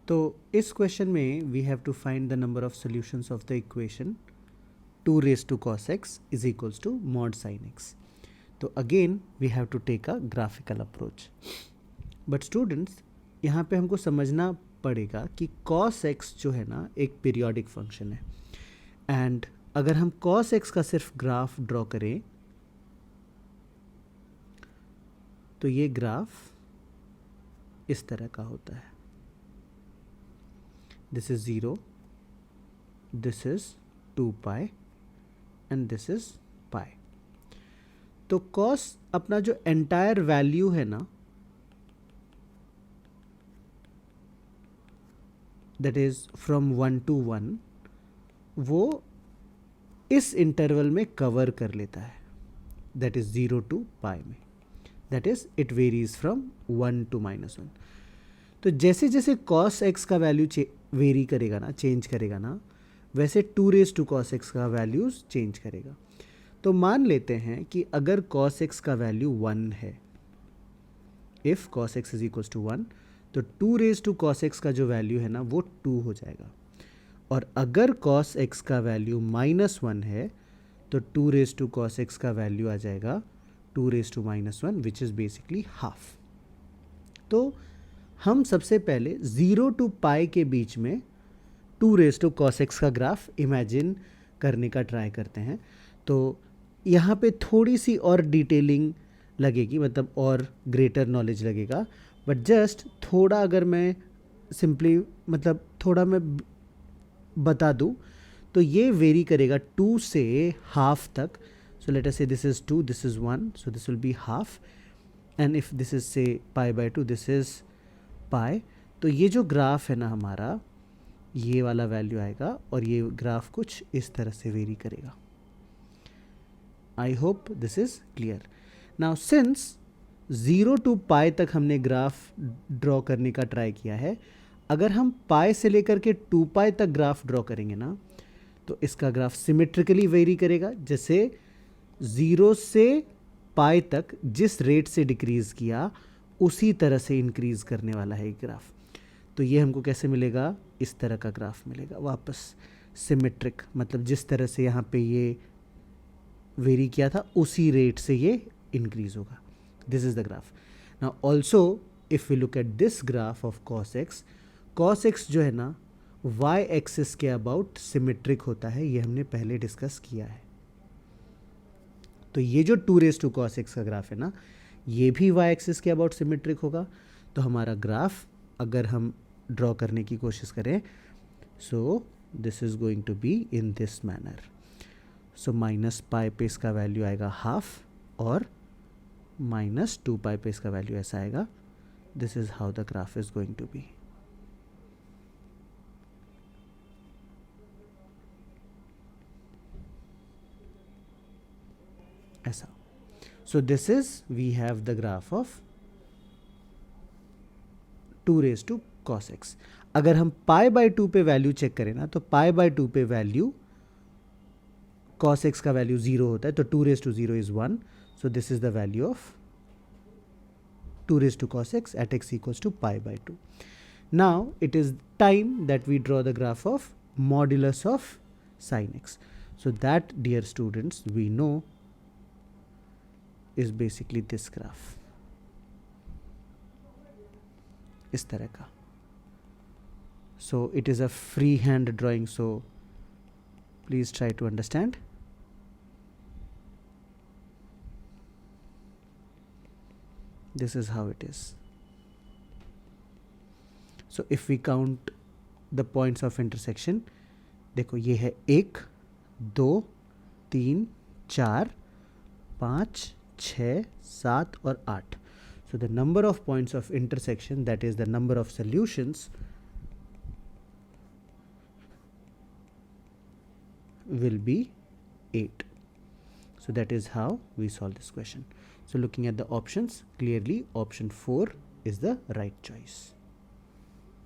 तो इस क्वेश्चन में we have to find the number of solutions of the equation 2 raised to cos x is equals to mod sin x. तो again we have to take a graphical approach. But students, यहाँ पे हमको समझना पड़ेगा कि cos x जो है ना एक पीरियोडिक फंक्शन है. एंड अगर हम cos x का सिर्फ ग्राफ ड्रॉ करें तो ये ग्राफ इस तरह का होता है. This is 0, this is 2 pi and this is pi. तो cos अपना जो एंटायर वैल्यू है ना, दैट इज फ्रॉम 1 to 1, वो इस इंटरवल में कवर कर लेता है. दैट इज 0 to पाई में. That is it varies from 1 to -1. तो जैसे जैसे cos x का वैल्यू वेरी करेगा ना, चेंज करेगा ना, वैसे 2 raised to cos x का वैल्यूज चेंज करेगा. तो मान लेते हैं कि अगर cos x का वैल्यू 1 है, if cos x is equals to 1, तो 2 raised to cos x का जो वैल्यू है ना वो 2 हो जाएगा. और अगर cos x का वैल्यू -1 है तो 2 raised to cos x का वैल्यू आ जाएगा 2 raised to -1 which is basically half. तो हम सबसे पहले 0 to पाई के बीच में 2 raised to cos x का ग्राफ इमेजिन करने का ट्राई करते हैं. तो यहाँ पे थोड़ी सी और डिटेलिंग लगेगी, मतलब और ग्रेटर नॉलेज लगेगा. बट जस्ट थोड़ा अगर मैं सिंपली मतलब थोड़ा मैं बता दूँ तो ये वेरी करेगा 2 से हाफ तक. सो let us say this is 2, this is 1, so this will be half. And if this is say pi by 2, this is pi. तो ये जो ग्राफ है ना हमारा, ये वाला वैल्यू आएगा और ये ग्राफ कुछ इस तरह से वेरी करेगा. I hope this is clear. Now since 0 to पाई तक हमने ग्राफ ड्रॉ करने का ट्राई किया है, अगर हम पाई से लेकर के 2 पाई तक ग्राफ ड्रॉ करेंगे ना तो इसका ग्राफ सिमेट्रिकली वेरी करेगा. जैसे 0 से पाई तक जिस रेट से डिक्रीज़ किया उसी तरह से इंक्रीज़ करने वाला है ये ग्राफ. तो ये हमको कैसे मिलेगा? इस तरह का ग्राफ मिलेगा वापस सिमेट्रिक, मतलब जिस तरह से यहाँ पे ये वेरी किया था उसी रेट से ये इंक्रीज़ होगा. This is the graph. Now also if we look at this graph of cos x जो है ना y एक्सिस के अबाउट सिमेट्रिक होता है. ये हमने पहले डिस्कस किया है. तो ये जो 2 raised to cos x का ग्राफ है ना, ये भी y एक्सिस के अबाउट सिमेट्रिक होगा. तो हमारा ग्राफ अगर हम ड्रॉ करने की कोशिश करें, so this is going to be in this manner. So minus pi पे इसका वैल्यू आएगा हाफ और -2 पाई पे इसका वैल्यू ऐसा आएगा. This is how the graph is going to be. ऐसा. So this is we have the graph of 2 raised to cos x. अगर हम पाई बाय 2 पे वैल्यू चेक करें ना, तो पाई बाय 2 पे वैल्यू cos x का वैल्यू 0 होता है. तो 2 raised to 0 is 1. So this is the value of 2 raised to cos x at x equals to pi by 2. Now it is time that we draw the graph of modulus of sin x. So that, dear students, we know is basically this graph. इस तरह का. So it is a freehand drawing, so please try to understand. This is how it is. So if we count the points of intersection, देखो ये है 1, 2, 3, 4, 5, 6, 7 और 8. So the number of points of intersection, that is the number of solutions, will be 8. So that is how we solve this question. So looking at the options, clearly option 4 is the right choice.